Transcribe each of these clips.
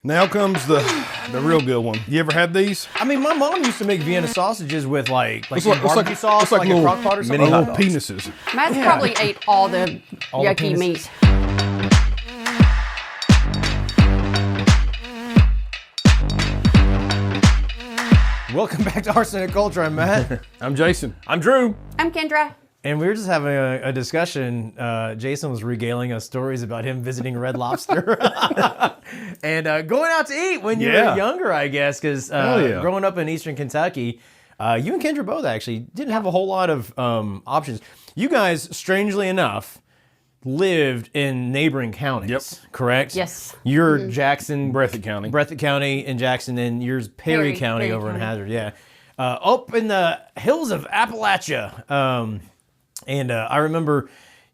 Now comes the real good one. You ever had these? I mean, my mom used to make Vienna sausages with like It's barbecue sauce, it's like a little crock pot or something. mini little penises. Matt's probably ate all the yucky penis. meat. Welcome back to Arsenic Culture. I'm Matt. I'm Jason. I'm Drew. I'm Kendra. And we were just having a discussion. Jason was regaling us stories about him visiting Red Lobster and going out to eat when you were younger, I guess, because growing up in Eastern Kentucky, you and Kendra both actually didn't have a whole lot of options. You guys, strangely enough, lived in neighboring counties, correct? Yes. You're Jackson, Breathitt County in Jackson, and yours Perry County Perry over in County. Hazard, up in the hills of Appalachia. And I remember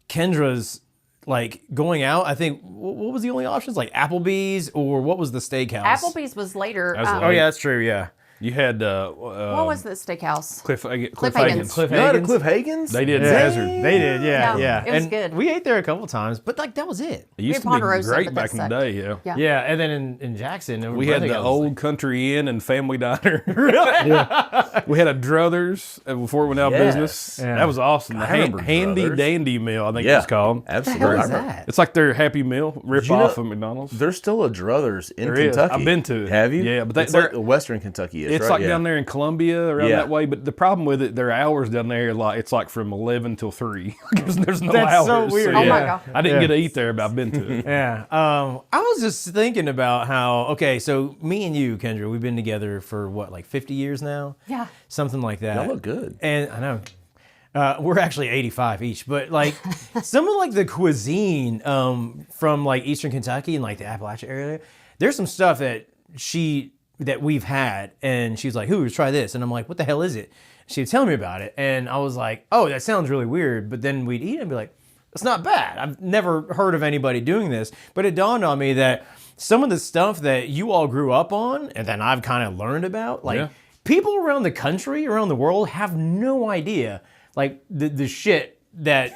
Kendra's like going out. I think what was the only options? Like Applebee's or what was the steakhouse? Applebee's was later. Oh yeah, that's true. Yeah. You had what was the steakhouse? Cliff Hagen's. Hagen's. Cliff You had a Hagen's. Cliff Hagen's? They did in Yeah. Hazard. They did, yeah. Yeah, it was and good. We ate there a couple times, but like that was it. It used to be Ponderosa, great but back that in the day, sucked. yeah. Yeah. And then in Jackson, over We had Breathitt, the I was old like, Country Inn and Family Diner. Really? Yeah. We had a Druthers before it went out of Yes. business. Yeah. That was awesome. The I remember Handy Druthers. Dandy Meal, I think Yeah, it's called. absolutely. What the hell is I remember. that? It's like their Happy Meal rip you off know- of McDonald's. There's still a Druthers in There is. Kentucky. I've been to it. Have you? Yeah, but it's they're- like Western Kentucky is, It's right? like Yeah. down there in Columbia, around Yeah. that way. But the problem with it, their hours down there, it's like from 11 till 3. there's no That's hours. so weird. Oh my yeah. God. I didn't Yeah. get to eat there, but I've been to it. Yeah. I was just thinking about how, okay, so me and you, Kendra, we've been together for what, like 50 years now? Yeah. Something like that. Y'all look good. And I know. We're actually 85 each, but like some of like the cuisine from like Eastern Kentucky and like the Appalachia area, there's some stuff that we've had, and she's like, "Who? Try this," and I'm like, "What the hell is it?" She would tell me about it, and I was like, "Oh, that sounds really weird," but then we'd eat it and be like, "It's not bad. I've never heard of anybody doing this," but it dawned on me that some of the stuff that you all grew up on, and then I've kind of learned about, like Yeah. people around the country, around the world, have no idea, like the shit that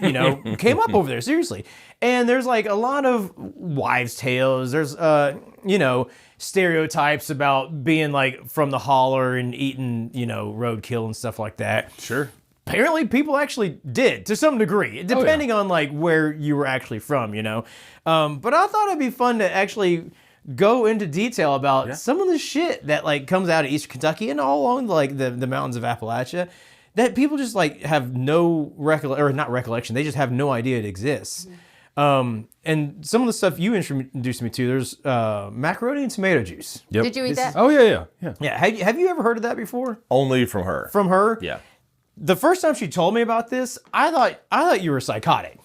came up over there. Seriously, and there's like a lot of wives' tales. There's stereotypes about being like from the holler and eating roadkill and stuff like that. Sure. Apparently, people actually did to some degree, depending on like where you were actually from. But I thought it'd be fun to actually go into detail about some of the shit that like comes out of Eastern Kentucky and all along like the mountains of Appalachia that people just like have no recollection. They just have no idea it exists. And some of the stuff you introduced me to, there's macaroni and tomato juice. Yep. Did you eat that? Oh, yeah. Yeah, have you ever heard of that before Only from her. from her? Yeah. The first time she told me about this, I thought you were psychotic.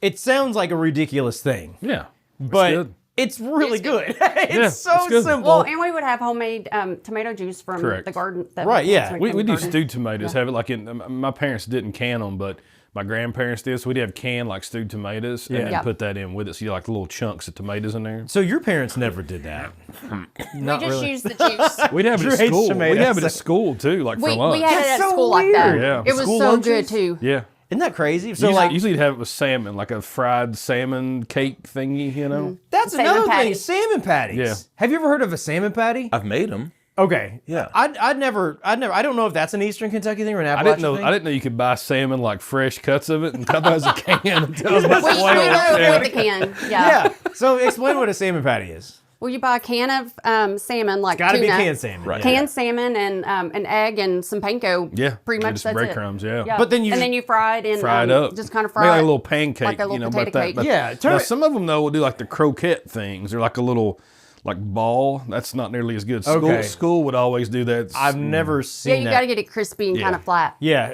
It sounds like a ridiculous thing, Yeah. but good. it's really It's good. good. It's so it's good. simple. Well, and we would have homemade tomato juice from Correct. the garden. Right, yeah. We do garden. stewed tomatoes. Have it like my parents didn't can them, but my grandparents did. So we'd have canned like stewed tomatoes and then Yeah. put that in with it. So you like the little chunks of tomatoes in there. So your parents never did that. Not We just really. used the juice. We'd have it Drew at hates school. tomatoes. We'd have it at school too, like for we lunch. had it That's at so school like that. weird. Yeah. It was School so lunches? good too. Yeah. Isn't that crazy? So Usually, like usually you'd have it with salmon, like a fried salmon cake thingy, that's Salmon another thing. patties. Salmon patties. Yeah. Have you ever heard of a salmon patty? I've made them. Okay. Yeah. I'd never. I don't know if that's an Eastern Kentucky thing or an Appalachian thing. I didn't know you could buy salmon like fresh cuts of it and cut that as a can. Until I was We about to do spoil it. it with the can. Yeah. Yeah. So explain what a salmon patty is. Well, you buy a can of salmon, like Got to be tuna. canned salmon. Right. Canned salmon and an egg and some panko. Yeah, pretty yeah, much just that's breadcrumbs, it. yeah. But then you then you fry it in Fry it up. just kind of Make fry like it a little pancake, like a little but potato cake. Yeah, now some of them though will do like the croquette things. They're like a little like ball. That's not nearly as good. Okay. School would always do that. I've never Yeah, seen you that. got to get it crispy and kind of flat. Yeah,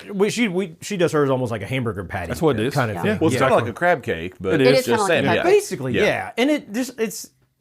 she does hers almost like a hamburger patty. That's what it is. Kind of Yeah. thing. Well, it's yeah. kind of like a crab cake, but It it's is. just kinda like a salmon. crab Yeah. Basically, Yeah. yeah. And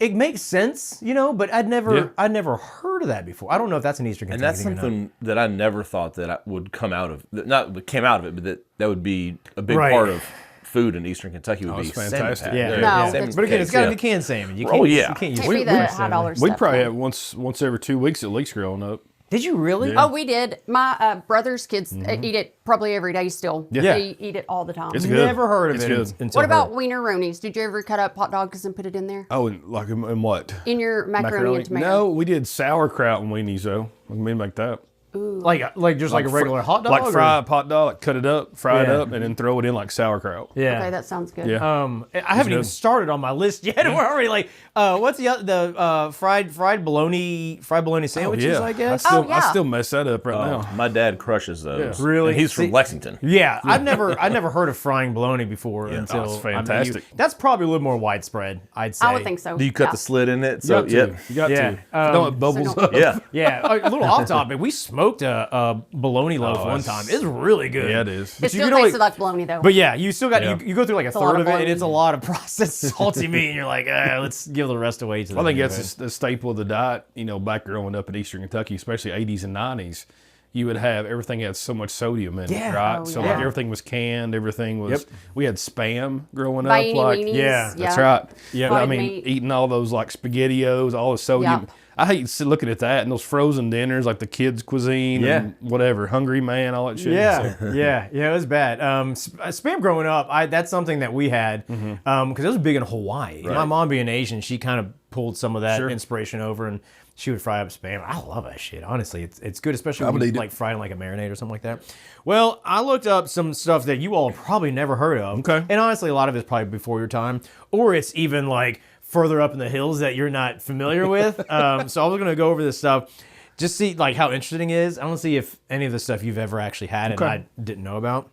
it makes sense, but I'd never heard of that before. I don't know if that's an Eastern And Kentucky that's thing or not. something that I never thought that I would come out of. Not that came out of it, but that would be a big Right. part of food in Eastern Kentucky would be it's salmon fantastic. patty. Yeah. No, salmon that's- But again, it's got to be cakes, canned salmon. You Oh, can't, yeah. You can't use Can't be the salmon. high dollar We'd stuff. probably though. have once every 2 weeks at least growing up. Did you really? Oh, we did. My brother's kids eat it probably every day still. Yeah. They eat it all the time. It's good. Never heard of It's it good. until What about her. wiener-roonies? Did you ever cut up hot dogs and put it in there? Oh, and like in what? In your macaroni and tomato? No, we did sauerkraut and weenies though. We made like that. like just like a regular hot dog? Like or- fried hot dog, like cut it up, fry it Yeah. up, and then throw it in like sauerkraut. Yeah. Okay, that sounds good. Yeah. I haven't even good. started on my list yet. We're already like, what's the fried bologna sandwiches? yeah. I guess. Oh, yeah. I still mess that up right now. My dad crushes those. Yeah. Really? And he's See- from Lexington. Yeah, I've never heard of frying bologna before until Oh, it's I met you. fantastic. That's probably a little more widespread, I'd say. I would think so. Do you cut yeah. the slit in it? You So got to. yep. You got Yeah. to. Don't it bubbles So up. Yeah. Yeah, a little off topic. We smoked a bologna loaf one time. It's really good. Yeah, it is. It you still can only- tasted like bologna though. But yeah, you still got Yeah. you go through like a a lot third of of it, and bologna. it's a lot of processed salty meat, and you're like, let's give the rest away to. I think that's the staple of the diet. You know, back growing up in Eastern Kentucky, especially 80s and 90s, you would have everything had so much sodium in Yeah. it, right? Oh, so yeah. like everything was canned, everything was. Yep. We had spam growing up, Veiny like weenies, yeah, that's right. Yeah. I Fried mean, meat. eating all those like SpaghettiOs, all the sodium. Yep. I hate looking at that and those frozen dinners, like the kids' cuisine, and whatever, Hungry Man, all that shit. Yeah, So- yeah, it was bad. Spam growing up, that's something that we had because it was big in Hawaii. My mom being Asian, she kind of pulled some of that Sure. inspiration over, and she would fry up spam. I love that shit. Honestly, it's good, especially I when would you eat it. like fry it in like a marinade or something like that. Well, I looked up some stuff that you all probably never heard of. Okay. And honestly, a lot of it's probably before your time, or it's even like further up in the hills that you're not familiar with. So I was gonna go over this stuff. Just see like how interesting it is. I want to see if any of the stuff you've ever actually had and Okay. I didn't know about.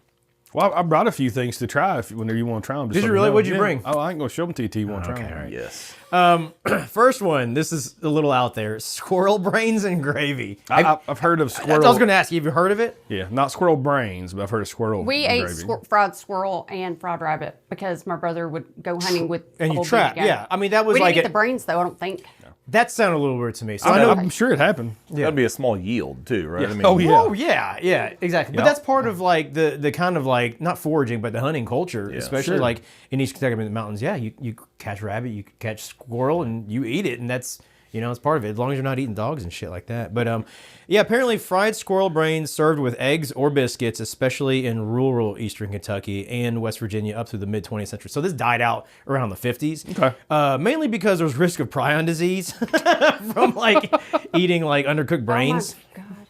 Well, I brought a few things to try whenever you want to try them. Did you really? What'd you bring? Oh, I ain't going to show them to you till you want to try them. all right. Yes. First one, this is a little out there. Squirrel brains and gravy. I've heard of I squirrel. was going to ask you, have you heard of it? Yeah, not squirrel brains, but I've heard of squirrel. We gravy. ate fried squirrel and fried rabbit because my brother would go hunting with And you old trap, big guy. yeah. I mean, that was We like didn't eat the brains though. I don't think. that sounded a little weird to me. So I I know. I'm sure it happened. That'd be a small yield too, right? I mean, Oh, yeah. Oh yeah, exactly. But Yeah. that's part of like the kind of like not foraging, but the hunting culture, especially sure. like in East Kentucky in the mountains. Yeah, you catch rabbit, you catch squirrel, and you eat it, and that's it's part of it. As long as you're not eating dogs and shit like that. But yeah, apparently fried squirrel brains served with eggs or biscuits, especially in rural Eastern Kentucky and West Virginia up through the mid 20th century. So this died out around the 50s. Okay. Mainly because there was risk of prion disease from like eating like undercooked brains. Oh my God.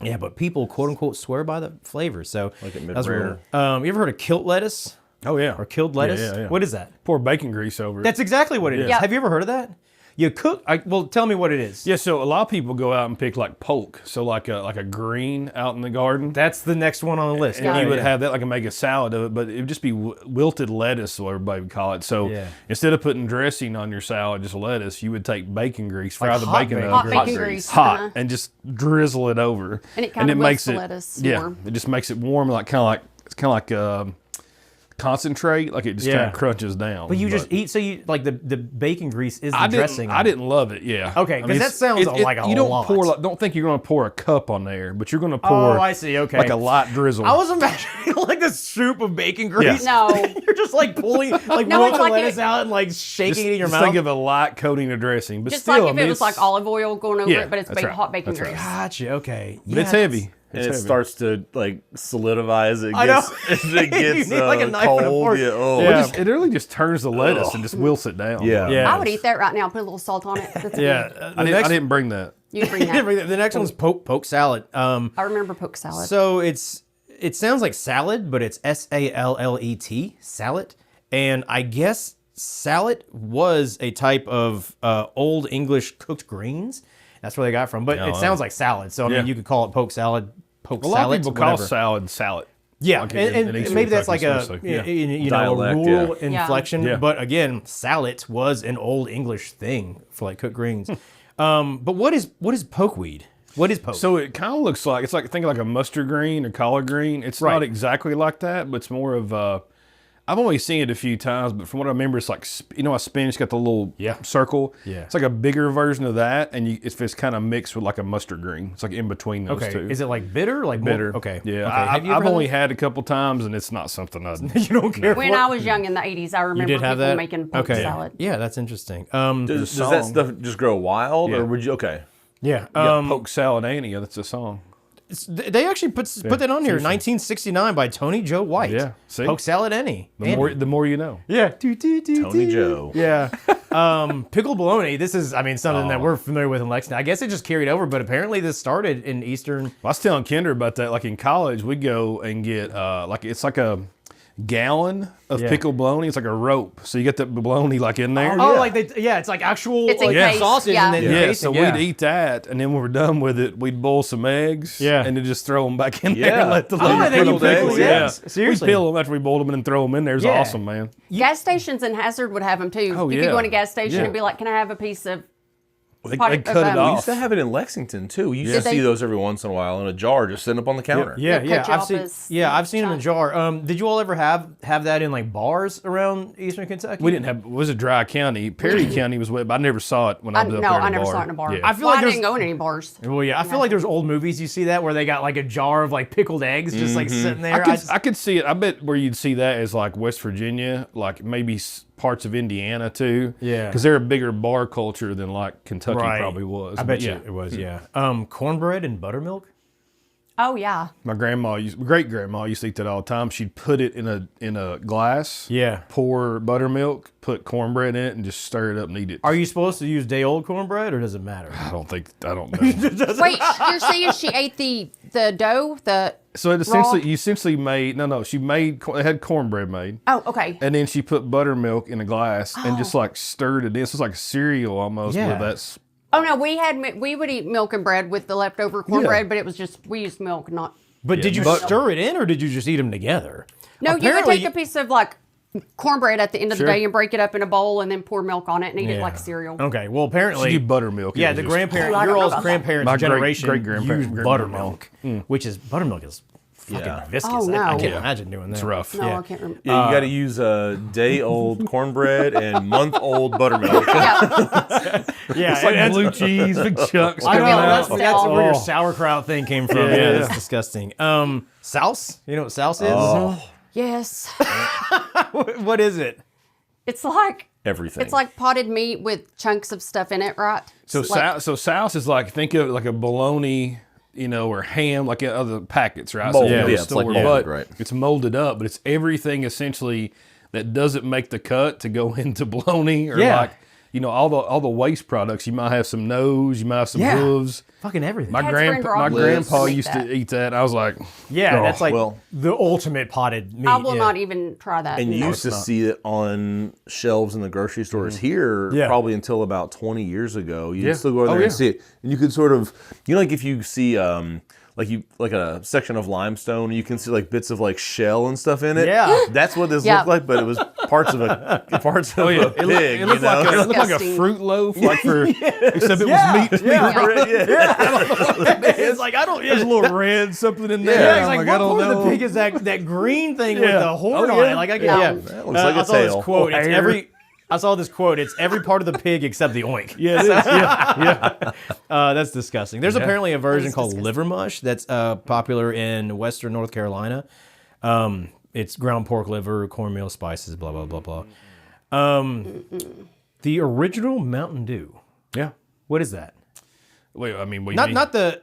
Yeah, but people quote unquote swear by the flavor. So Like at that's mid-rare. real. You ever heard of kilt lettuce Oh, yeah. or killed lettuce? Yeah. What is that? Pour bacon grease over it. That's exactly what it is. Yeah. Have you ever heard of that? You cook. Well, tell me what it is. Yeah, so a lot of people go out and pick like polk, so like a green out in the garden. That's the next one on the list. And you would have that, like, make a salad of it, but it would just be wilted lettuce, what everybody would call it. So Yeah. instead of putting dressing on your salad, just lettuce, you would take bacon grease, fry Like the hot bacon bacon. over Hot it, bacon grease. grease. hot, uh-huh. and just drizzle it over. And it kinda makes wilts the it lettuce yeah, warm. it just makes it warm, like it's kind of like concentrate, like it just kind Yeah. of crunches down. But you just eat. So you like the bacon grease is the I dressing. didn't. I didn't love it. Yeah. Okay, 'cause that it's- sounds like a you don't lot. pour. Don't think you're going to pour a cup on there, but you're going to pour. Oh, I see. Okay. Like a light drizzle. I was imagining like this soup of bacon grease. No. You're just like pulling, like No, wilting it's like lettuce it- out and like shaking just, it in your just mouth. think of a light coating of dressing, but Just still, like if I mean, it was like it's- olive oil going over Yeah, it, but it's that's right. hot bacon That's right. grease. Gotcha. Okay. But it's heavy. And It's it heavy. starts to like solidify as it I know. gets, as it gets You need, like, a knife and a cold. fork. Yeah, oh. It just- it really just turns the lettuce and just wilts it down. Yeah. Yeah. I would eat that right now. Put a little salt on it. That's Yeah. good. I didn't bring that. You bring that. The next one's poke salad. I remember poke salad. So it sounds like salad, but it's SALLET, salad. And I guess salad was a type of old English cooked greens. That's where they got it from. But it sounds like salad. So I mean, Yeah. you could call it poke salad, poke A lot salad, of people whatever. call salad. Yeah, Like and in Eastern maybe that's like Kentucky a especially. Yeah. you know Dialect, a rural Yeah. inflection. Yeah. But again, salad was an old English thing for like cooked greens. But what is pokeweed? What is poke? So it kind of looks like, it's like, think like a mustard green or collard green. It's Right. not exactly like that, but it's more of I've only seen it a few times, but from what I remember, it's like, how spinach got the little circle? Yeah. It's like a bigger version of that, and it's kind of mixed with like a mustard green. It's like in between those okay, two. is it like bitter? Like bitter? More, okay, Yeah. Okay. I've Have you ever only had had it a couple times, and it's not something I. that? You don't care. when for I it? was young in the 80s, I You remember did have people that. making poke okay. salad. Yeah, that's interesting. Does that song. stuff just grow wild, Yeah. or would you? Okay. Yeah. Poke Salad Annie. That's a song. They actually put that on here. 1969 by Tony Joe White. Yeah, see? Poke Salad Annie. The more you know. Yeah. Tony Joe. Yeah. Pickled bologna. This is, something that we're familiar with in Lexington. I guess it just carried over, but apparently this started in Eastern. I was telling Kendra about that. Like in college, we'd go and get it's like a gallon of pickled bologna. It's like a rope. So you get the bologna like in there. It's like actual It's encased, sausage yeah. and then Yeah, casing, so we'd eat that, and then when we're done with it, we'd boil some eggs, and then just throw them back in there and let the they pickled eat pickled eggs. eggs. Seriously. We'd peel them after we boiled them and then throw them in there. It's awesome, man. Gas stations in Hazard would have them too. Oh, You could yeah. go in a gas station Yeah. and be like, "Can I have a piece of?" They Pot- cut it of, We off. used to have it in Lexington too. We used Did to see they- those every once in a while in a jar, just sitting up on the counter. Yeah, Yeah, cut you I've off seen. as I've seen them in jar. Did you all ever have that in like bars around Eastern Kentucky? We didn't have. It was a dry county. Perry County was wet, but I never saw it when I was up there. No, in I a never bar. saw it in a bar. Yeah. I feel Well, like I didn't there's. go in any bars. Well, yeah, I feel like there's old movies you see that where they got like a jar of like pickled eggs just like sitting there. I could see it. I bet where you'd see that is like West Virginia, like maybe parts of Indiana too. Yeah. Because they're a bigger bar culture than like Kentucky Right. probably was. I But bet yeah. you it was. Yeah. Cornbread and buttermilk. Oh yeah. My great grandma used to eat that all the time. She'd put it in a glass. Yeah. Pour buttermilk, put cornbread in it, and just stir it up and eat it. Are you supposed to use day old cornbread or does it matter? I don't know. Wait, you're saying she ate the dough? So it essentially made it had cornbread made. Oh, okay. And then she put buttermilk in a glass and just like stirred it in. So it's like cereal almost. Yeah. But that's Oh no, we would eat milk and bread with the leftover cornbread, but it was just we used milk, not. But did you stir it in or did you just eat them together? No, you would Apparently- take a piece of like cornbread at the end of the Sure. day and break it up in a bowl and then pour milk on it and eat it like cereal. Okay, well apparently she do buttermilk. It Yeah, was the just- grandparent, Oh, I don't your know all's about that. grandparents' My generation great-grandparent- used great-grandmother. buttermilk, which is buttermilk is fucking viscous. Oh, no. I can't Yeah. imagine doing that. It's rough. No, Yeah. I can't remember. Yeah, you got to use day-old cornbread and month-old buttermilk. Yeah, Yeah, It's like blue cheese, big chunks. I know, coming out. that's where your Oh. sauerkraut thing came from. Yeah, Yeah, yeah. that's disgusting. Souse? You know what souse is? Oh. yes. What is it? It's like Everything. it's like potted meat with chunks of stuff in it, right? So Like- souse is like, think of it like a bologna, or ham, like in other packets, right? Molded, So you go to yeah, the it's like store, molded, but right. It's molded up, but it's everything essentially that doesn't make the cut to go into bologna or Yeah. like, all the waste products. You might have some nose, you might have some Yeah. hooves. Fucking everything. My Dad's friend my Rob grandpa used used to to make eat that. I was like, yeah, oh, that's like well. the ultimate potted meat. I will yeah. not even try that. And you No. used to see it on shelves in the grocery stores here Yeah. probably until about 20 years ago. You Yeah. could still go in Oh, there and yeah. see it. And you could sort of, like if you see like a section of limestone, you can see like bits of like shell and stuff in it. Yeah. That's what this Yeah. looked like, but it was parts of a Oh, pig, it looked like you know? it looked like a Disgusting. fruit loaf, like for except it Yeah, was meat. yeah. It's like I don't. There's a little red something in there. Yeah, I'm it's like I what don't part of know. the pig is that green thing with Yeah. the horn Oh, on yeah. it? Like I get, Yeah. yeah. That looks like a I saw this tail. quote. Oh, It's hair. I saw this quote. It's every part of the pig except the oink. Yeah, it is. Yeah. That's disgusting. There's apparently a version is called disgusting. liver mush that's popular in Western North Carolina. It's ground pork liver, cornmeal, spices, blah blah blah blah. The original Mountain Dew. Yeah. What is that? Wait, I mean, what do you Not mean?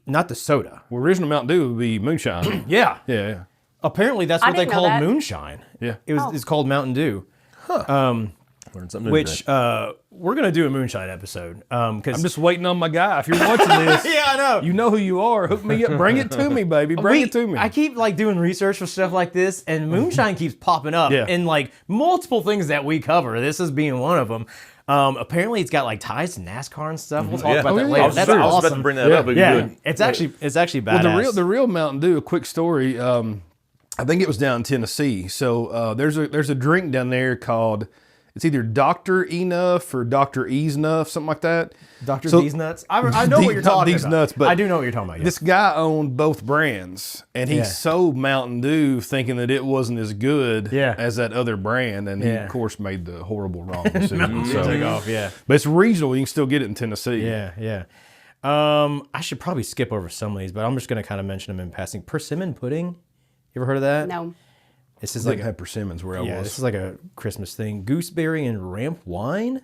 not the soda. Well, original Mountain Dew would be moonshine. Yeah. Yeah. Apparently that's I what they didn't know called that. moonshine. Yeah. It's called Mountain Dew. Learned something new Which today. we're gonna do a moonshine episode. I'm just waiting on my guy. If you're watching this, yeah, I know. you know who you are. Hook me up. Bring it to me, baby. Bring it to me. I keep like doing research for stuff like this, and moonshine keeps popping up Yeah. in like multiple things that we cover. This is being one of them. Apparently, it's got like ties to NASCAR and stuff. We'll talk about that yeah. later. I was That's about awesome. to bring that up, but yeah, good. it's actually badass. Well, the real Mountain Dew. A quick story. I think it was down in Tennessee. So there's a drink down there called. It's either Dr. Enough or Dr. Ease Enough, something like that. Dr. So- These nuts. I know what you're not talking these about. nuts, but I do know what you're talking about. Yeah. This guy owned both brands, and he Yeah. sold Mountain Dew thinking that it wasn't as good Yeah. as that other brand, and he, Yeah. of course, made the horrible wrong decision. Took off. Yeah. But it's regional. You can still get it in Tennessee. Yeah, yeah. I should probably skip over some of these, but I'm just going to kind of mention them in passing. Persimmon pudding. You ever heard of that? No. It's This is like like had persimmons where I yeah, was. this is like a Christmas thing. Gooseberry and ramp wine.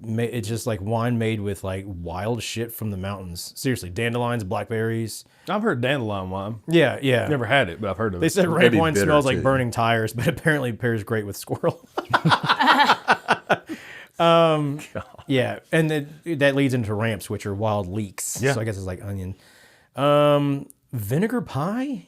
it's just like wine made with like wild shit from the mountains. Seriously, dandelions, blackberries. I've heard dandelion wine. Yeah, yeah. Never had it, but I've heard of They it. said red Maybe wine bitter, smells like too. burning tires, but apparently pairs great with squirrel. Yeah, and that leads into ramps, which are wild leeks. Yeah. So I guess it's like onion. Vinegar pie.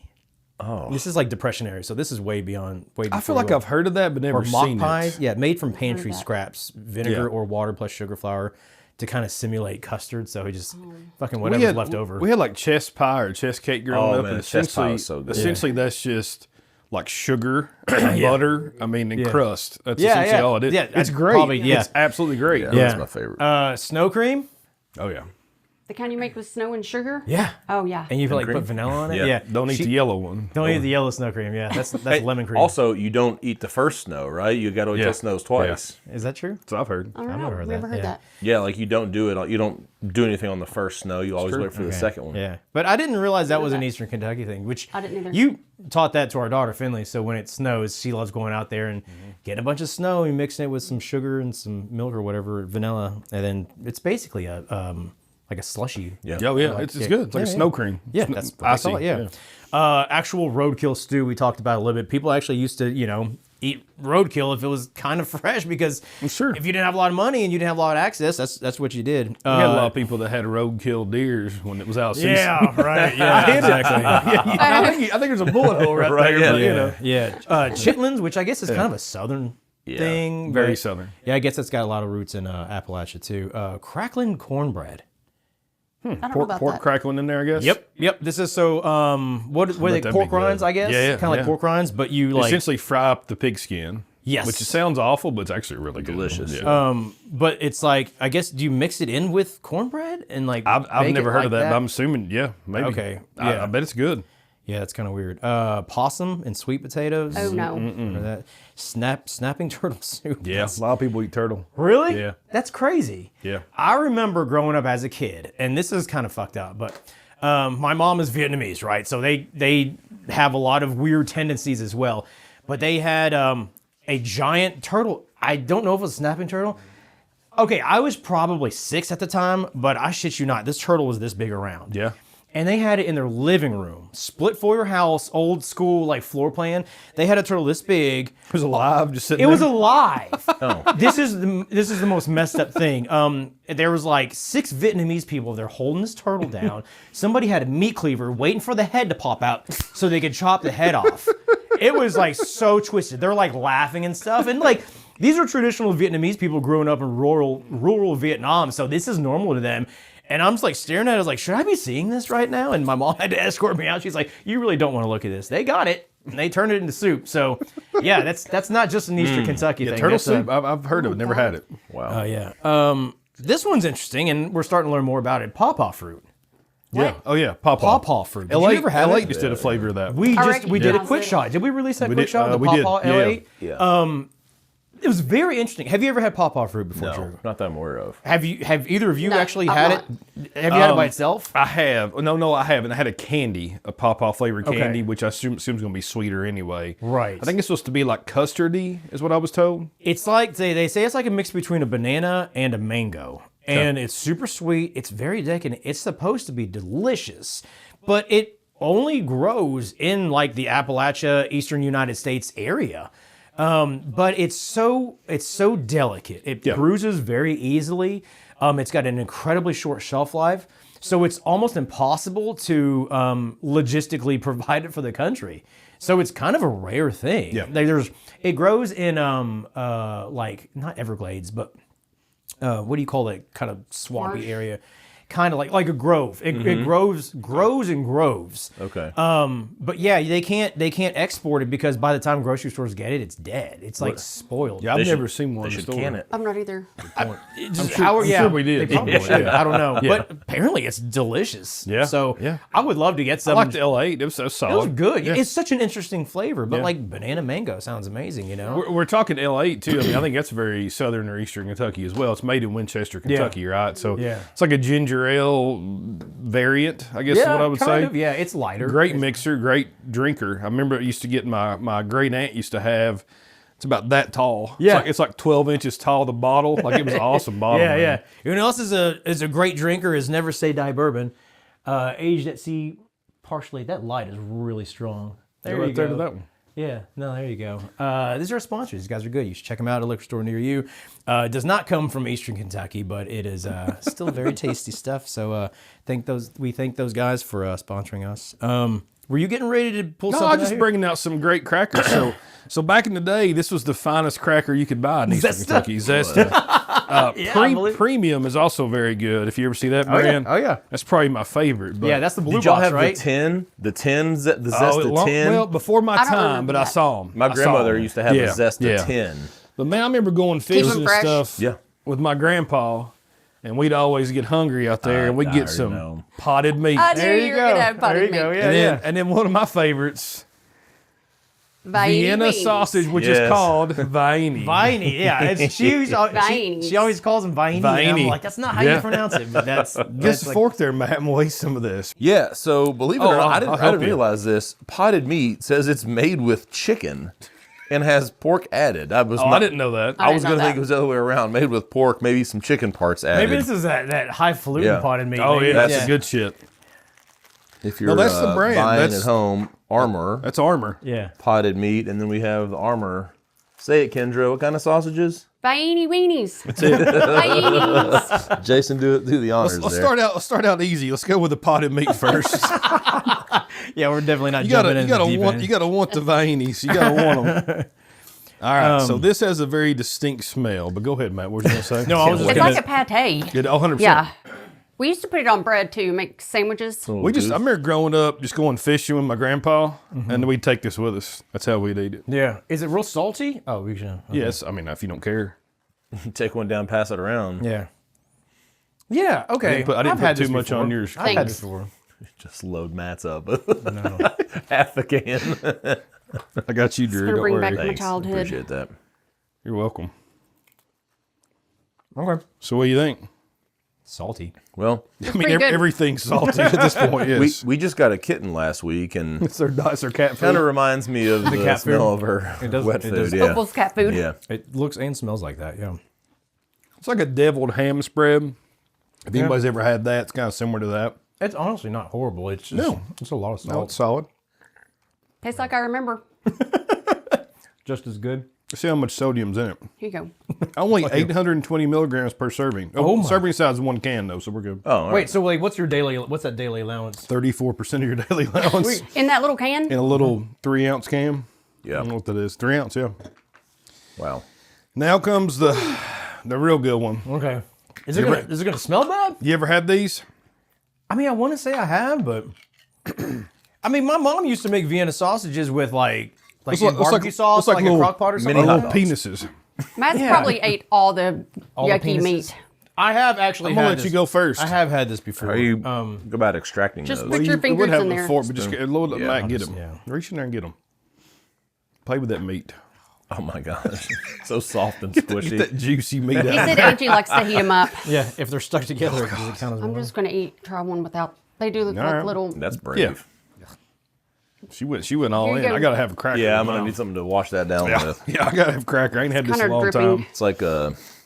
Oh, this is like Depression area, so this is way beyond. Way I feel before like I've heard of that, but never or mock seen pies. it. Yeah, made from pantry scraps, vinegar Yeah. or water plus sugar flour to kind of simulate custard. So he just fucking We whatever's had, left over. We had like chest pie or chest cake growing Oh, up, man, and chest pie essentially, was so good. essentially that's just like sugar, butter. I mean, and crust. That's essentially all it is. Yeah, it's that's great. probably- yeah. It's absolutely great. Yeah, Yeah. that's my favorite. Snow cream. Oh yeah. The kind you make with snow and sugar? Yeah. Oh, yeah. And you like cream? put vanilla on it. Yeah. Yeah. Don't eat the yellow one. Don't eat the yellow snow cream. Yeah, that's lemon cream. Also, you don't eat the first snow, right? You got to wait till it snows twice. Is that true? So I've heard. I don't know. never heard Never that, heard yeah. that. Yeah, like you don't do it. You don't do anything on the first snow. You always wait for the second one. Yeah, but I didn't realize that was an Eastern Kentucky thing. Which I didn't either. You taught that to our daughter Finley. So when it snows, she loves going out there and getting a bunch of snow and mixing it with some sugar and some milk or whatever, vanilla, and then it's basically a like a slushy. Yeah. Oh yeah, it's good. It's like a snow cream. Yeah, Sn- that's what I call it. Yeah. Actual roadkill stew we talked about a little bit. People actually used to, eat roadkill if it was kind of fresh because sure. if you didn't have a lot of money and you didn't have a lot of access, that's what you did. We had a lot of people that had roadkill deers when it was out season. Yeah, right. Yeah, exactly. I think there's a bullet hole right, Right, there. yeah. But, Yeah. Chitlins, which I guess is kind of a southern thing. Very but- southern. Yeah, I guess that's got a lot of roots in Appalachia too. Crackling cornbread. I don't know about pork that. crackling in there, I guess. Yep. This is so what are they, that'd be pork good. rinds, I guess? Yeah, Kind of like yeah. pork rinds, but you like Essentially fry up the pig skin. Yes. Which sounds awful, but it's actually really good. Delicious. Yeah. but it's like I guess do you mix it in with cornbred and like I've bake never it heard like of that, but I'm assuming, yeah, maybe. Okay, I yeah. bet it's good. Yeah, it's kind of weird. Possum and sweet potatoes. Oh, no. Or that snapping turtle soup. Yeah, a lot of people eat turtle. Really? Yeah. That's crazy. Yeah. I remember growing up as a kid, and this is kind of fucked up, but my mom is Vietnamese, right? So they have a lot of weird tendencies as well. But they had a giant turtle. I don't know if it was a snapping turtle. Okay, I was probably 6 at the time, but I shit you not, this turtle was this big around. Yeah. And they had it in their living room, split foyer house, old school like floor plan. They had a turtle this big. It was alive, just sitting It there. was alive. This is the most messed up thing. There was like 6 Vietnamese people. They're holding this turtle down. Somebody had a meat cleaver waiting for the head to pop out so they could chop the head off. It was like so twisted. They're like laughing and stuff. And like these are traditional Vietnamese people growing up in rural Vietnam. So this is normal to them. And I'm just like staring at it. I was like, should I be seeing this right now? And my mom had to escort me out. She's like, you really don't want to look at this. They got it. And they turned it into soup. So yeah, that's not just an Eastern Kentucky thing. turtle That's soup. I've heard of it, never had it. Wow. yeah. This one's interesting, and we're starting to learn more about it. Pawpaw fruit. Yeah. Oh yeah, pawpaw. Pawpaw fruit. Did LA, you ever have LA it? just did a flavor of that. We reckon did a you quick did. shot. Did we release that quick did, shot? The we did. pawpaw Yeah, L8? Yeah. It was very interesting. Have you ever had pawpaw fruit before, No, Drew? not that I'm aware of. Have either of you No, actually I've had not. it? Have you had it by itself? I have. No, I haven't. I had a candy, a pawpaw flavored Okay. candy, which I assume is going to be sweeter anyway. Right. I think it's supposed to be like custardy, is what I was told. It's like they say it's like a mix between a banana and a mango. And it's super sweet. It's very decadent. It's supposed to be delicious, but it only grows in like the Appalachia, Eastern United States area. But it's so delicate. It bruises very easily. It's got an incredibly short shelf life. So it's almost impossible to logistically provide it for the country. So it's kind of a rare thing. Yeah. It grows in like not Everglades, but what do you call that kind of swampy Marsh? area? Kind of like a grove. It grows in groves. Okay. But yeah, they can't export it because by the time grocery stores get it, it's dead. It's like spoiled. Yeah, I've They never should- seen one They in the should store. can it. I'm not either. I'm sure we did. They probably Yeah. should. I don't know. Yeah. But apparently it's delicious. Yeah. So Yeah. I would love to get I some. liked the L8. It was so solid. It was good. Yeah. It's such an interesting flavor, but Yeah. like banana mango sounds amazing, you know? We're talking L8 too. I mean, I think that's very southern or eastern Kentucky as well. It's made in Winchester, Kentucky, right? So Yeah. it's like a ginger ale variant, I guess is what I would kind say. of, yeah, it's lighter. Great mixer, great drinker. I remember I used to get my great aunt used to have It's about that tall. Yeah. It's like 12 inches tall, the bottle. Like, it was an awesome bottle. Yeah, man. yeah. You know what else is a great drinker is Never Say Die bourbon, aged at sea partially. That light is really strong. There Right you there go. to that one. Yeah, no, there you go. These are our sponsors. These guys are good. You should check them out at a liquor store near you. It does not come from Eastern Kentucky, but it is still very tasty stuff. So we thank those guys for sponsoring us. Were you getting ready to pull No, something I'm out just here? bringing out some great crackers. So back in the day, this was the finest cracker you could buy in Eastern Zesta. Kentucky. Zesta. I believe- Premium is also very good. If you ever see that brand, Oh, yeah. that's probably my favorite. But Yeah, that's the blue Did y'all box, have right? the tin? The Zesta long- 10? Well, before my I don't time, remember but I that. saw them. My grandmother used to have Yeah, the Zesta yeah. 10. But man, I remember going fishing them and fresh. stuff Yeah. with my grandpa, and we'd always get hungry out there, and we'd I get already some know. potted meat. I knew There you you were going to go. have potted There you meat. go. Yeah, and then, yeah. and then one of my favorites, Vienna Wings. sausage, which Yes. is called Vaini. Viney, yeah. She Vineys. always calls them Viney. And I'm Viney. like, that's not how Yeah. you pronounce it, but that's Get the fork there, Matt, and we'll eat some of this. Yeah, so believe it Oh, or not, I'll I didn't help you. realize this. Potted meat says it's made with chicken and has pork added. I was Oh, I didn't know that. I I was didn't know going to think that. it was the other way around. Made with pork, maybe some chicken parts added. Maybe this is that highfalutin Yeah. potted meat. Oh, maybe. yeah, that's Yeah. the good shit. If you're that's the brand. buying That's- at home, Armor, That's Armor. Yeah. potted meat, and then we have the Armor. Say it, Kendra. What kind of sausages? Vieny weenies. That's it. Vienies. Jason, do the honors Let's there. start out easy. Let's go with the potted meat first. Yeah, we're definitely not You jumping gotta, in you gotta the deep want, end. you gotta want the Viennies. You gotta want them. All right. So this has a very distinct smell. But go ahead, Matt. What were you gonna say? No, I was just It's gonna. like a pate. Good. 100%. Yeah. We used to put it on bread too, make sandwiches. Oh, I remember growing up, just going fishing with my grandpa, and then we'd take this with us. That's how we'd eat it. Yeah. Is it real salty? Oh, we should. Yes. I mean, if you don't care. Take one down, pass it around. Yeah. Yeah. Okay. I didn't I've had put this too much before. on yours. I've had Thanks. this before. Just load Matt's up. Half the can. I got you, Drew. gonna Don't bring worry. back my Thanks. childhood. Appreciate that. You're welcome. Okay. So what do you think? Salty. Well, I mean, pretty good. everything's salty at this point. Yes. we just got a kitten last week, and It's their cat food. kind of reminds me of the cat smell food? of her It does- wet it food. does. Yeah, Opal's cat food. yeah. It looks and smells like that. Yeah. It's like a deviled ham spread. If anybody's ever had that, it's kind of similar to that. It's honestly not horrible. It's just No. it's a lot of salt. No, it's solid. Tastes like I remember. Just as good. See how much sodium's in it. Here you go. Only 820 milligrams per serving. Oh my. Serving size is 1 can though, so we're good. Oh, all right. Wait, so like, what's that daily allowance? 34% of your daily allowance In that little can? in a little 3-ounce can. I Yeah. don't know what that is. 3 ounce, yeah. Wow. Now comes the real good one. Okay. Is it gonna smell bad? You ever had these? I mean, I want to say I have, but I mean, my mom used to make Vienna sausages with like barbecue sauce, like a little- crock pot or something. mini Little hot penises. Matt's probably ate all the All the yucky penises? meat. I have actually I'm gonna had let this. you go first. I have had this before. Are you go about extracting Just those? put your You would fingers have in a there. fork, but just Lord, let Matt get them. yeah. Reach in there and get them. Play with that meat. Oh my gosh, so soft and Get squishy. that juicy meat He out. said Angie likes to heat them up. Yeah, if they're stuck together, does it count as I'm one? just going to try one without. They do look All like right. little. That's brave. Yeah. She went all Here you in. go. I gotta have a cracker. Yeah, I'm gonna need something to wash that down with. Yeah, I gotta have a cracker. I ain't had this in a kinda long dripping. time. It's like our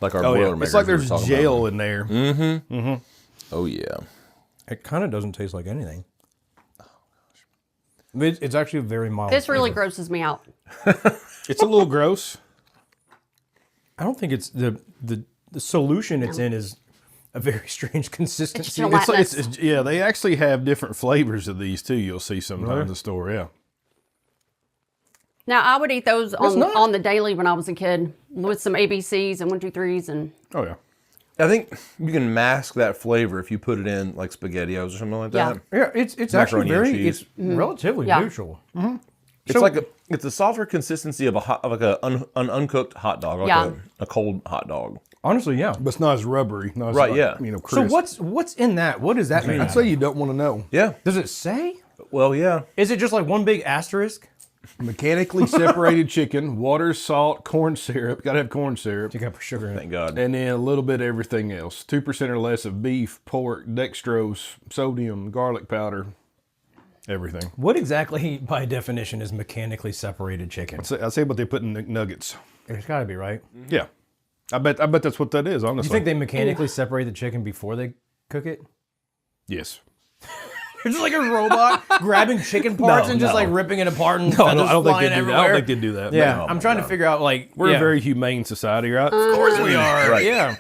Oh boiler yeah, maker. it's like there's gel in there. Oh yeah. It kind of doesn't taste like anything. It's actually very mild. This really flavor. grosses me out. It's a little gross. I don't think it's the solution it's in is a very strange consistency. gelatinous. Yeah, they actually have different flavors of these too. You'll see sometimes in the store. Yeah. Now I would eat those not. on the daily when I was a kid with some ABCs and 1, 2, 3s and Oh yeah. I think you can mask that flavor if you put it in like SpaghettiOs or something like that. Yeah. Yeah, it's actually Macaroni and very cheese. it's relatively Yeah. neutral. It's like it's a softer consistency of an uncooked hot dog, like Yeah. a cold hot dog. Honestly, yeah. But it's not as rubbery. Not as Right, like, yeah. Crisp. So what's in that? What does that mean? I'd say you don't want to know. Yeah. Does it say? Well, yeah. Is it just like one big asterisk? Mechanically separated chicken, water, salt, corn syrup. Gotta have corn syrup. You got to put sugar in it. Thank God. And then a little bit of everything else. 2% or less of beef, pork, dextrose, sodium, garlic powder. everything. What exactly, by definition, is mechanically separated chicken? I say what they put in the nuggets. It's got to be, right? Yeah, I bet that's what that is. Honestly, You think they mechanically separate the chicken before they cook it? yes. It's like a robot grabbing chicken parts No, and just no. like ripping it apart and No, feathers I don't think flying they do that. everywhere. I don't think they do that. Yeah, No. I'm trying to figure out like We're yeah. a very humane society, right? Of course we are. Right. Yeah.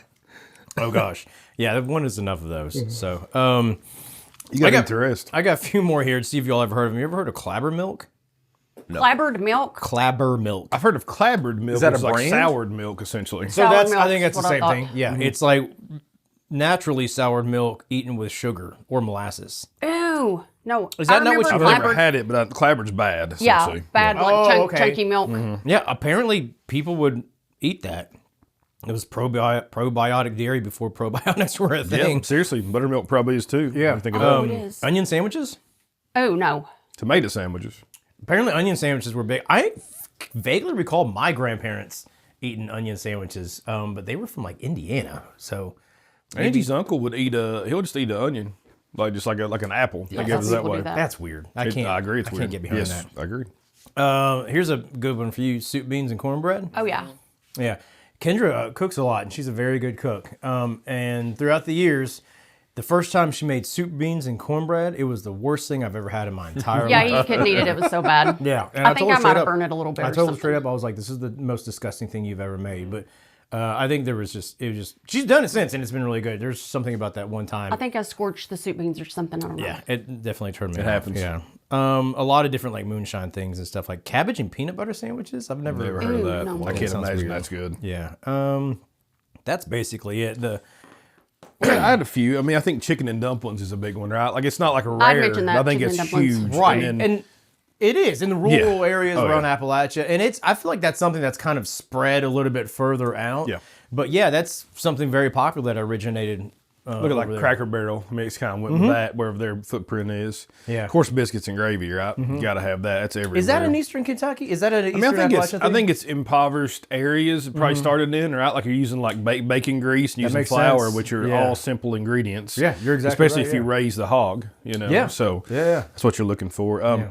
Oh gosh. Yeah, one is enough of those. So, You got I got- interest. I got a few more here to see if y'all ever heard of them. You ever heard of clabber milk? Clabbered milk. Clabber milk. I've heard of clabbered milk. that It's a like brand? soured milk, essentially. So Sour that's I milk think is that's the what I same thought. thing. Yeah, it's like naturally soured milk eaten with sugar or molasses. Ooh, no. Is that I not what remember you've I've ever never had it, but clabbered's bad, Yeah, essentially. bad, like Oh, okay. chunky milk. Yeah, apparently people would eat that. It was probiotic dairy before probiotics were a Yeah, thing. seriously, buttermilk probably is too. Yeah. I think about It it. is. Onion sandwiches? Oh, no. Tomato sandwiches. Apparently onion sandwiches were big. I vaguely recall my grandparents eating onion sandwiches, but they were from like Indiana. So Andy's uncle would eat he'll just eat an onion, like just like an apple. I guess some it's that people way. do that. that's weird. I can't. I agree. It's I weird. can't get behind yes, that. I agree. Here's a good one for you: soup, beans, and cornbread. Oh, yeah. Yeah, Kendra cooks a lot, and she's a very good cook. And throughout the years, the first time she made soup, beans, and cornbread, it was the worst thing I've ever had in my entire Yeah, life. you couldn't eat it. It was so bad. Yeah, and I think told her I straight might have up- burned it a little bit I or told her something. straight up, I was like, "This is the most disgusting thing you've ever made." But I think it was just she's done it since, and it's been really good. There's something about that one time. I think I scorched the soup beans or something. I don't know. Yeah, it definitely turned me off. happens. Yeah. A lot of different like moonshine things and stuff like cabbage and peanut butter sandwiches. I've never Never heard of Ooh, that. no. I can't sounds imagine weird. that's good. Yeah. That's basically it. I had a few. I mean, I think chicken and dumplings is a big one, right? Like it's not like a I'd rare. mention that, I think chicken it's and dumplings. huge. Right. And then, And it is in the rural Yeah. areas Oh, around yeah. Appalachia. And I feel like that's something that's kind of spread a little bit further out. Yeah. But yeah, that's something very popular that originated. look at like over there. Cracker Barrel. I mean, it's kind of went with that wherever their footprint is. Yeah. Of course, biscuits and gravy, right? You got to have that. That's everywhere. Is that in Eastern Kentucky? Is that an Eastern I mean, Appalachia I thing? think it's impoverished areas. It probably started in, right? Like you're using like bacon grease and using makes flour, sense. which are Yeah. all simple ingredients. Yeah, you're exactly Especially right, if you yeah. raise the hog, you know. Yeah. So Yeah. that's what you're looking for.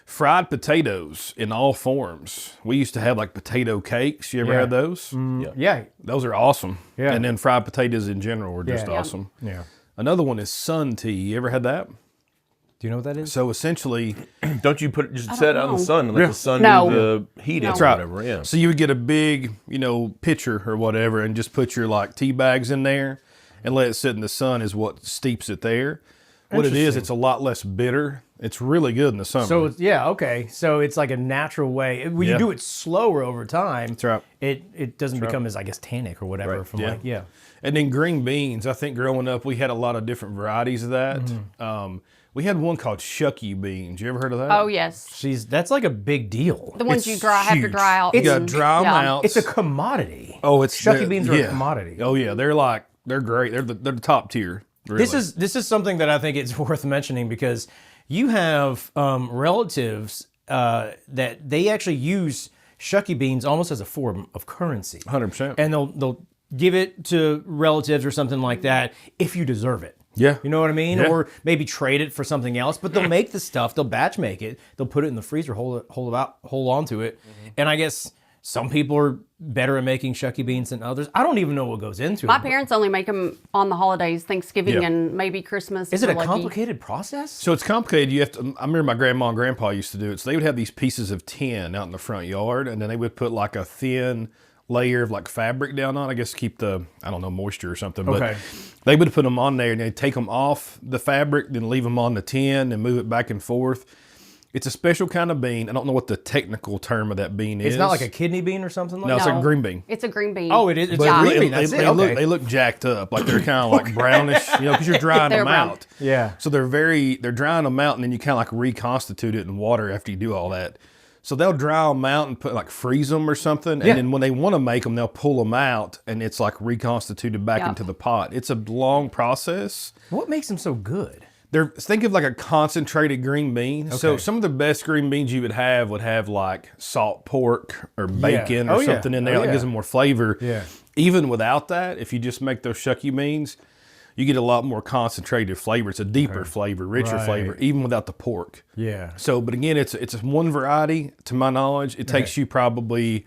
Fried potatoes in all forms. We used to have like potato cakes. You ever Yeah. had those? Yeah. Those are awesome. Yeah. And then fried potatoes in general were just Yeah. awesome. Yeah. Another one is sun tea. You ever had that? Do you know what that is? So essentially, Don't you put it just set it out in the know. sun and let Yeah. the sun No. do the heat That's or right. whatever? Yeah. so you would get a big, pitcher or whatever and just put your like tea bags in there and let it sit in the sun is what steeps it there. What it is, Interesting. it's a lot less bitter. It's really good in the summer. So okay. So it's like a natural way. When you Yeah. do it slower over time, That's right. it doesn't become as I guess tannic or whatever Right. from Yeah. like yeah. And then green beans. I think growing up, we had a lot of different varieties of that. We had one called shucky beans. You ever heard of that? Oh, yes. That's like a big deal. The ones It's you have to huge. dry out. You got to and- dry them yeah. out. It's a commodity. Oh, it's Shucky they're- beans are a yeah. commodity. Oh yeah, they're great. They're the top tier. Really. This is something that I think it's worth mentioning because you have relatives that they actually use shucky beans almost as a form of currency. 100%. And they'll give it to relatives or something like that if you deserve it. Yeah. You know what I mean? Yeah. Or maybe trade it for something else. But they'll make the stuff, they'll batch make it, they'll put it in the freezer, hold on to it. And I guess some people are better at making shucky beans than others. I don't even know what goes into My it. parents only make them on the holidays, Thanksgiving Yeah. and maybe Christmas. Is it if a we're lucky. complicated process? So it's complicated. You have to. I remember my grandma and grandpa used to do it. So they would have these pieces of tin out in the front yard, and then they would put like a thin layer of like fabric down on. I guess to keep the moisture or something. But Okay. they would put them on there, and they'd take them off the fabric, then leave them on the tin, and move it back and forth. It's a special kind of bean. I don't know what the technical term of that bean is. It's not like a kidney bean or something like No, that? it's like a green bean. It's a green bean. Oh, it is? It's But a Yeah. green they, bean. That's they it. look, Okay. they look jacked up, like they're kind of like brownish, because you're drying They're them brown. out. Yeah. So they're drying them out, and then you kind of like reconstitute it in water after you do all that. So they'll dry them out and freeze them or something, Yeah. and then when they want to make them, they'll pull them out, and it's like reconstituted back Yeah. into the pot. It's a long process. What makes them so good? Think of like a concentrated green bean. So Okay. some of the best green beans you would have like salt pork or bacon Oh, or yeah. something in there Oh, that yeah. gives them more flavor. Yeah. Even without that, if you just make those shucky beans, you get a lot more concentrated flavor. It's a deeper flavor, richer Right. flavor, even without the pork. Yeah. So, but again, it's one variety. To my knowledge, it takes you probably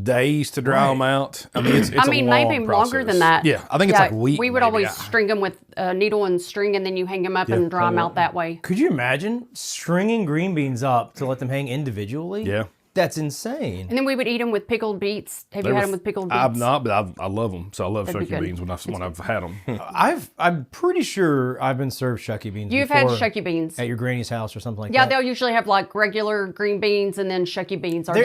days to dry them out. I mean, it's a maybe long longer process. than that. Yeah, I think it's like a week. We would maybe. always string them with a needle and string, and then you hang them up and dry them out that way. Could you imagine stringing green beans up to let them hang individually? Yeah. That's insane. And then we would eat them with pickled beets. Have you had them with pickled beets? I've not, but I love them. So I love That'd be shucky good. beans when I've had them. I'm pretty sure I've been served shucky beans You've before. had shucky beans. At your granny's house or something like Yeah, that. they'll usually have like regular green beans and then shucky beans. They're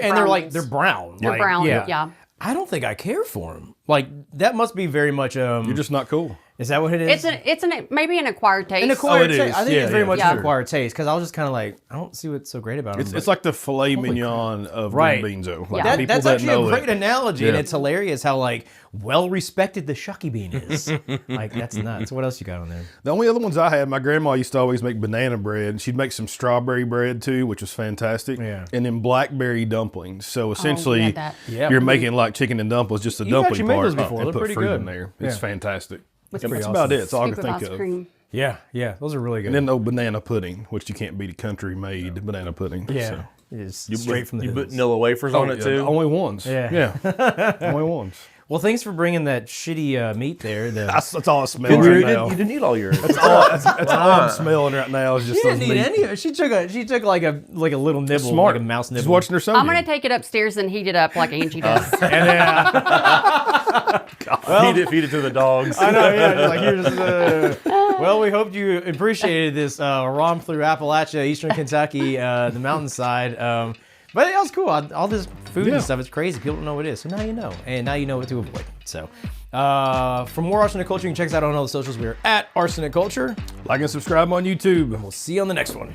brown. They're brown, yeah. I don't think I care for them. Like, that must be very much, You're just not cool. is that what it is? It's maybe an acquired taste. An acquired it taste. is. I think Yeah, it's very yeah. much Yeah. an acquired taste, because I was just kind of like, I don't see what's so great about them. It's like the filet mignon of Right. green beans, though. Like Yeah. people That's that actually know a great it. analogy, and Yeah. it's hilarious how like well respected the shucky bean is. Like, that's nuts. What else you got on there? The only other ones I had, my grandma used to always make banana bread. She'd make some strawberry bread too, which was fantastic. Yeah. And then blackberry dumplings. So essentially, had that. Yeah. you're making like chicken and dumplings, just the You've dumpling actually made part, those before. and They're put pretty fruit good. in there. It's Yeah. fantastic. That's That's pretty about awesome. it. That's all I Scoop can of think ice of. cream. Yeah, those are really good. And then no banana pudding, which you can't beat a country-made banana pudding. yeah, So. it's straight from the You put hoods. vanilla wafers on Oh, it yeah, too. the only ones. Yeah. Only ones. Well, thanks for bringing that shitty meat there. That's all I smell Kendra, right you, now. you didn't eat all yours. That's all I'm smelling right now is just She didn't those eat meat. any of it. She took like a little nibble, Smart. like a mouse nibble. Just watching her son. I'm gonna take it upstairs and heat it up like Angie does. Feed it to the dogs. I know, yeah. Just like, here's, well, we hope you appreciated this romp through Appalachia, Eastern Kentucky, the mountainside. But it was cool. All this food Yeah. and stuff, it's crazy. People don't know what it is. So now you know. And now you know what to avoid. So for more Arsenic Culture, you can check us out on all the socials. We're at Arsenic Culture. Like and subscribe on YouTube. We'll see you on the next one.